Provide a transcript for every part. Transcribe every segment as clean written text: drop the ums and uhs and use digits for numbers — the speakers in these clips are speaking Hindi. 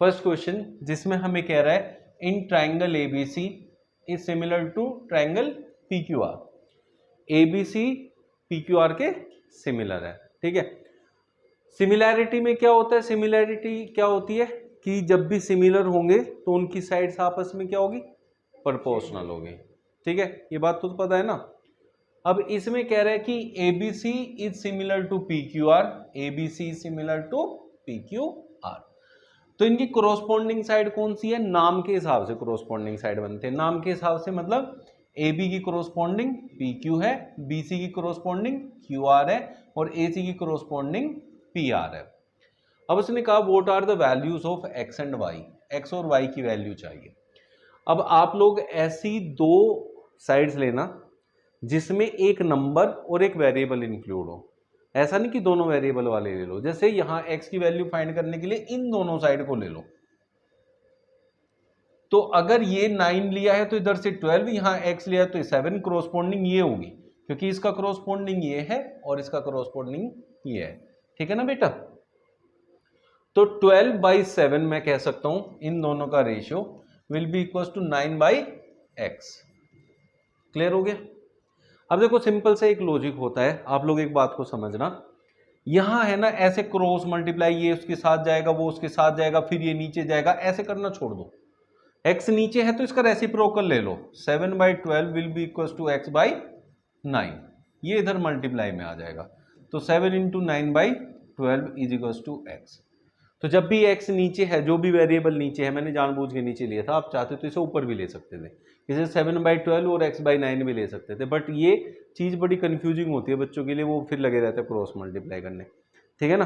फर्स्ट क्वेश्चन जिसमें हमें कह रहा है in triangle ABC is similar to triangle PQR. ABC PQR के सिमिलर है, ठीक है। सिमिलैरिटी में क्या होता है, सिमिलैरिटी क्या होती है कि जब भी सिमिलर होंगे तो उनकी साइड्स आपस में क्या होगी, प्रोपोर्शनल होगी, ठीक है। ये बात तो पता है ना। अब इसमें कह रहा है कि ABC is similar to PQR, ABC is similar to PQR। तो इनकी कोरोस्पोंडिंग साइड कौन सी है, नाम के हिसाब से कोरोस्पोंडिंग साइड बनते हैं। नाम के हिसाब से मतलब AB की कोरोस्पोंडिंग PQ है, BC की कोरोस्पोंडिंग QR है और AC की कोरोस्पोंडिंग PR है। अब उसने कहा what are the values of X and Y, X और Y की वैल्यू चाहिए। अब आप लोग ऐसी दो साइड्स लेना जिसमें एक नंबर और एक वेरिएबल इंक्लूड हो। ऐसा नहीं कि दोनों वेरिएबल वाले ले लो। जैसे यहां x की वैल्यू फाइंड करने के लिए इन दोनों साइड को ले लो। तो अगर ये 9 लिया है तो इधर से 12, यहां x लिया है तो 7, कोरोस्पोंडिंग ये होगी क्योंकि इसका कोरोस्पोंडिंग ये है और इसका कोरोस्पोंडिंग ये है, ठीक है ना बेटा। तो 12/7 मैं कह सकता हूं इन दोनों का ratio will be equal to 9/x। Clear हो गया। अब देखो सिंपल से एक लॉजिक होता है, आप लोग एक बात को समझना। यहां है ना ऐसे क्रॉस मल्टीप्लाई, ये उसके साथ जाएगा वो उसके साथ जाएगा फिर ये नीचे जाएगा, ऐसे करना छोड़ दो। x नीचे है तो इसका रेसिप्रोकल ले लो, 7/12 will be equal to x/9, ये इधर मल्टीप्लाई में आ जाएगा। तो 7 × 9/12 इज इक्वल टू x। तो जब भी x नीचे है, जो भी वेरिएबल नीचे है, मैंने जानबूझ के नीचे लिया था, आप चाहते तो इसे ऊपर भी ले सकते थे, इसे 7/12 और x/9 भी ले सकते थे, बट ये चीज़ बड़ी कंफ्यूजिंग होती है बच्चों के लिए, वो फिर लगे रहते हैं क्रॉस मल्टीप्लाई करने, ठीक है ना।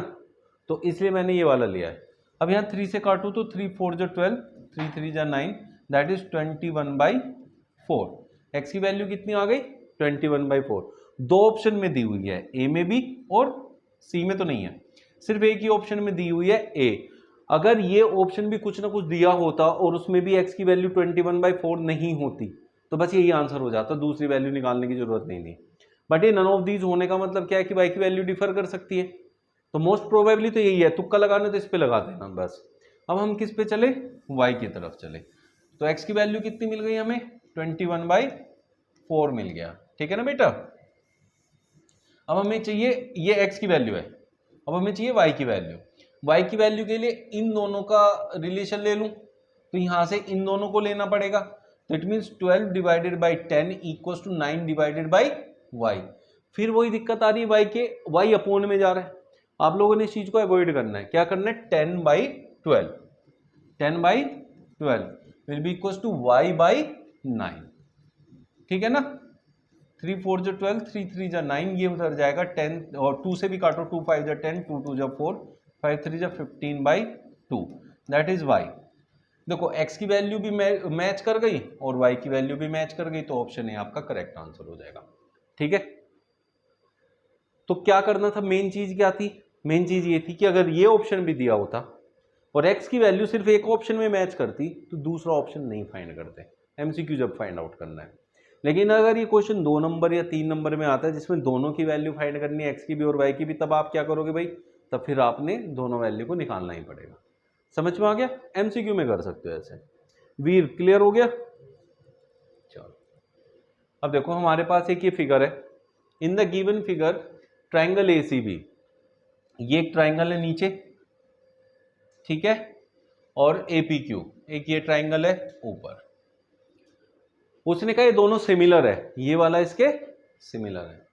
तो इसलिए मैंने ये वाला लिया है। अब यहाँ 3 से काटूँ तो 3 4 जो 12, 3 3 जा 9, दैट इज 21/4। x की वैल्यू कितनी आ गई, 21/4। दो ऑप्शन में दी हुई है, ए में भी और सी में तो नहीं है, सिर्फ एक ही ऑप्शन में दी हुई है ए। अगर ये ऑप्शन भी कुछ ना कुछ दिया होता और उसमें भी x की वैल्यू 21/4 नहीं होती तो बस यही आंसर हो जाता, दूसरी वैल्यू निकालने की जरूरत नहीं थी। बट ये नन ऑफ दीज होने का मतलब क्या है कि y की वैल्यू डिफर कर सकती है, तो मोस्ट प्रोबेबली तो यही है। तुक्का लगाने तो इस पे लगा देना बस। अब हम किस पे चले, y की तरफ चले। तो x की वैल्यू कितनी मिल गई हमें, 21/4 मिल गया, ठीक है ना बेटा। अब हमें चाहिए, ये x की वैल्यू है, अब हमें चाहिए y की वैल्यू। y की वैल्यू के लिए इन दोनों का रिलेशन ले लूं तो यहां से इन दोनों को लेना पड़ेगा। तो it means 12/10 equals to 9/y। फिर वही दिक्कत आ रही है y के, y अपोन में जा रहा है। आप लोगों ने इस चीज को अवॉइड करना है, क्या करना है, 10/12 will be equals to y/9, ठीक है ना। 3 4 जो 12, 3 3 जा 9, ये उधर जाएगा 10 और 2 से भी काटो, 2 5 जा 10, 2 2 जा 4, 5 3 जा 15/2, दैट इज y। देखो x की वैल्यू भी मैच कर गई और y की वैल्यू भी मैच कर गई, तो ऑप्शन ए आपका करेक्ट आंसर हो जाएगा, ठीक है। तो क्या करना था, मेन चीज क्या थी, मेन चीज ये थी कि अगर ये ऑप्शन भी दिया होता और x की वैल्यू सिर्फ एक ऑप्शन में मैच करती तो दूसरा ऑप्शन नहीं फाइंड करते, MCQ जब फाइंड आउट करना है। लेकिन अगर ये क्वेश्चन 2 नंबर या 3 नंबर में आता है जिसमें दोनों की वैल्यू फाइंड करनी है, x की भी और y की भी, तब आप क्या करोगे भाई, तब फिर आपने दोनों वैल्यू को निकालना ही पड़ेगा। समझ में आ गया, MCQ में कर सकते हो ऐसे। वीर क्लियर हो गया। चलो अब देखो हमारे पास एक ये फिगर है, in the given figure triangle ACB, ये एक ट्राइंगल है नीचे, ठीक है, और APQ एक ये ट्राइंगल है ऊपर। उसने कहा ये दोनों सिमिलर है, ये वाला इसके सिमिलर है,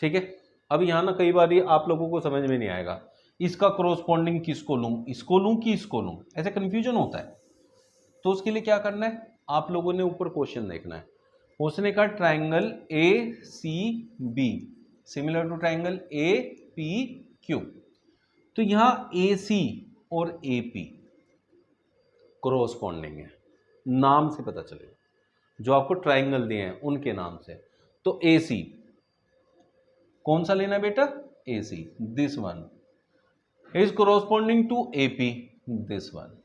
ठीक है। अब यहां ना कई बार ये आप लोगों को समझ में नहीं आएगा, इसका कोरोस्पोंडिंग किसको लूं, इसको लूं कि इसको लूं, ऐसे कंफ्यूजन होता है। तो उसके लिए क्या करना है, आप लोगों ने ऊपर क्वेश्चन देखना है। उसने कहा triangle ACB similar to triangle APQ। तो यहां AC और AP कोरोस्पोंडिंग है, नाम से पता चलेगा, जो आपको ट्राइंगल दिए हैं उनके नाम से। तो AC कौन सा लेना है बेटा, AC, this one is corresponding to AP, this one.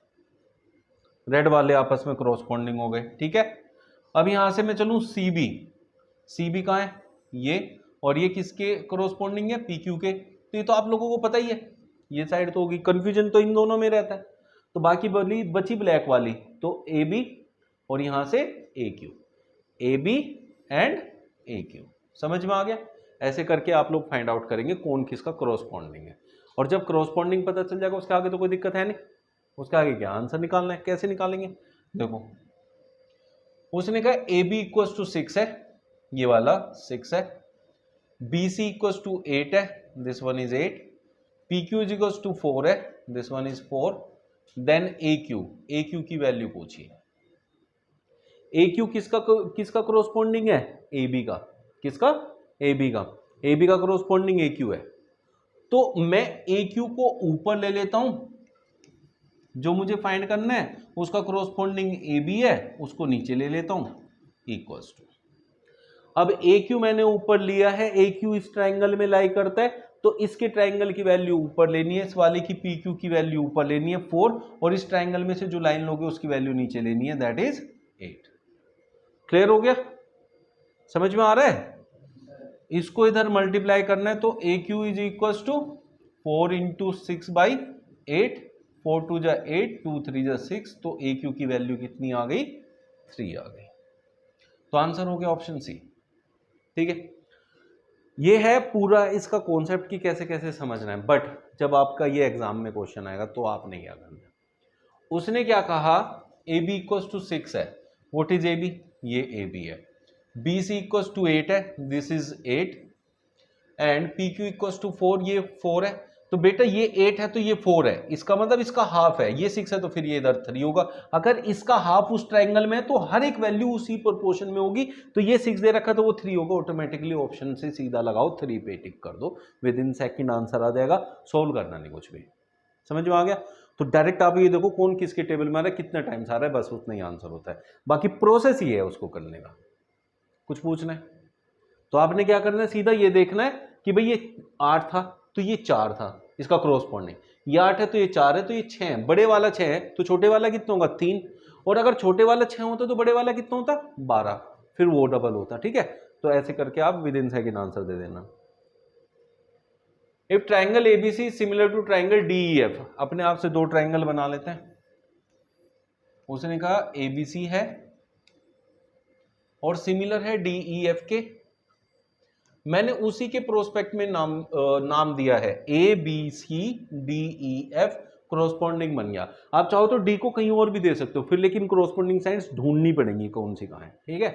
Red वाले आपस में कोरोस्पोंडिंग हो गए, ठीक है। अब यहां से मैं चलूं CB कहां है, ये, और ये किसके कोरोस्पोंडिंग है, PQ के। तो ये तो आप लोगों को पता ही है, ये साइड तो होगी, कंफ्यूजन तो इन दोनों में रहता है। तो बाकी बची ब्लैक वाली, तो ए बी और यहां से A Q, A B and A Q. समझ में आ गया? ऐसे करके आप लोग फाइंड आउट करेंगे कौन किसका क्रॉसपॉन्डिंग है। और जब क्रॉसपॉन्डिंग पता चल जाएगा उसके आगे तो कोई दिक्कत है नहीं, उसके आगे क्या आंसर निकालना है। कैसे निकालेंगे? देखो, उसने कहा ए बी इक्वल टू 6 है, ये वाला 6 है, बी सी इक्वल टू 8 है, this one is 8, P Q is equal to 4 है, this one is 4, then A Q की वैल्यू पूछिए। ए क्यू किसका क्रॉसपॉन्डिंग है? ए बी का। किसका? ए बी का। ए बी का क्रॉसपॉन्डिंग ए क्यू है, तो मैं ए क्यू को ऊपर ले लेता हूं, जो मुझे फाइंड करना है उसका क्रॉसपॉन्डिंग ए बी है, उसको नीचे ले लेता हूं, इक्वल्स टू। अब ए क्यू मैंने ऊपर लिया है, ए क्यू इस ट्राइंगल में लाई करता है, तो इसके ट्राइंगल की वैल्यू ऊपर लेनी है, इस वाले की पी क्यू की वैल्यू ऊपर लेनी है 4, और इस ट्राइंगल में से जो लाइन लोगे उसकी वैल्यू नीचे लेनी है, दैट इज 8। क्लियर हो गया? समझ में आ रहा है? इसको इधर मल्टीप्लाई करना है, तो A Q is equal to 4 into 6 by 8, 4 2 जा 8, 2 3 जा 6, तो ए क्यू की वैल्यू कितनी आ गई? 3 आ गई। तो आंसर हो गया ऑप्शन सी। ठीक है, ये है पूरा इसका कॉन्सेप्ट कि कैसे कैसे समझना है। बट जब आपका ये एग्जाम में क्वेश्चन आएगा तो आपने क्या करना, उसने क्या कहा, ए बी इक्वल टू 6 है, व्हाट इज ए बी? ये ए बी है, बी सी इक्वल टू 8 है, this is 8, and P Q equal to 4, ये 4 है। तो बेटा ये 8 है तो ये 4 है, इसका मतलब इसका हाफ है, ये 6 है तो फिर ये इधर 3 होगा। अगर इसका हाफ उस ट्रायंगल में है तो हर एक वैल्यू उसी प्रोपोर्शन में होगी, तो ये 6 दे रखा तो वो 3 होगा। ऑटोमेटिकली ऑप्शन से सीधा लगाओ, 3 पे टिक कर दो, विद इन सेकेंड आंसर आ जाएगा, सोल्व करना नहीं कुछ भी। समझ में आ गया? तो डायरेक्ट आप ये देखो कौन किसके टेबल में आ रहा है, कितना टाइम्स आ रहा है, बस उतना ही आंसर होता है। बाकी प्रोसेस ही है उसको करने का। कुछ पूछना है तो आपने क्या करना है, सीधा ये देखना है कि भाई ये 8 था तो ये 4 था, इसका क्रॉसपॉन्डिंग, ये 8 है तो ये 4 है, तो ये 6 है, बड़े वाला 6 है तो छोटे वाला कितना होगा? 3, और अगर छोटे वाला 6 होता तो बड़े वाला कितना होता? 12, फिर वो डबल होता। ठीक है, तो ऐसे करके आप विद इन सेकेंड आंसर दे देना। If triangle ABC similar to triangle DEF, अपने आप से दो ट्राइंगल बना लेते हैं। उसने कहा एबीसी है और सिमिलर है डीईएफ के, मैंने उसी के प्रोस्पेक्ट में नाम दिया है A B C D E F, corresponding बन गया। आप चाहो तो डी को कहीं और भी दे सकते हो फिर, लेकिन क्रॉसपॉन्डिंग साइंस ढूंढनी पड़ेगी कौन सी कहां है। ठीक है,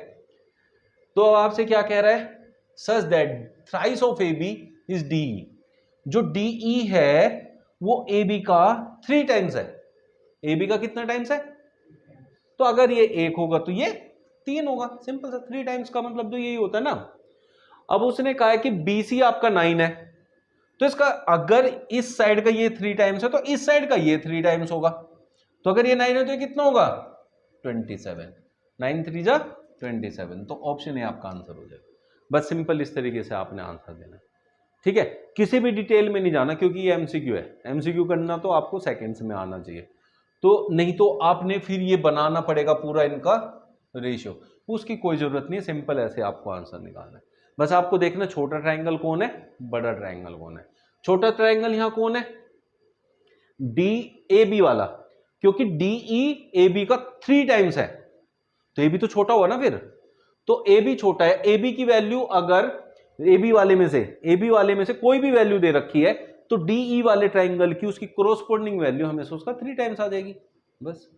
तो अब आपसे क्या कह रहा है, such that thrice of A B is D. जो डी है वो ए बी का 3 टाइम्स है। ए बी का कितना टाइम्स है? तो अगर ये 1 होगा तो ये 3 होगा, सिंपल सा। 3 टाइम्स का मतलब तो यही होता है ना। अब उसने कहा है कि BC आपका 9 है, तो इसका अगर इस साइड का ये 3 टाइम्स है तो इस साइड का ये 3 टाइम्स होगा। तो अगर ये 9 है तो ये कितना होगा? 27। 9 3 जा 27, तो ऑप्शन ए आपका आंसर हो जाएगा। बस सिंपल इस तरीके से आपने आंसर देना है। ठीक है, किसी भी डिटेल में नहीं जाना, क्योंकि ये MCQ है। MCQ करना तो आपको सेकेंड्स में आना चाहिए, तो नहीं तो आपने फिर ये बनाना पड़ेगा पूरा इनका रेशियो, उसकी कोई जरूरत नहीं है। सिंपल ऐसे आपको आंसर निकालना है। बस आपको देखना छोटा ट्रायंगल कौन है, बड़ा ट्रायंगल कौन है। छोटा ट्रायंगल यहां कौन है? DAB वाला, क्योंकि DE AB का 3 टाइम्स है, तो AB तो छोटा हुआ ना फिर, तो AB छोटा है। AB की वैल्यू अगर AB वाले में से कोई भी वैल्यू दे रखी है तो DE वाले ट्रायंगल की उसकी कोरोस्पोंडिंग वैल्यू हमेशा उसका 3 टाइम्स आ जाएगी। बस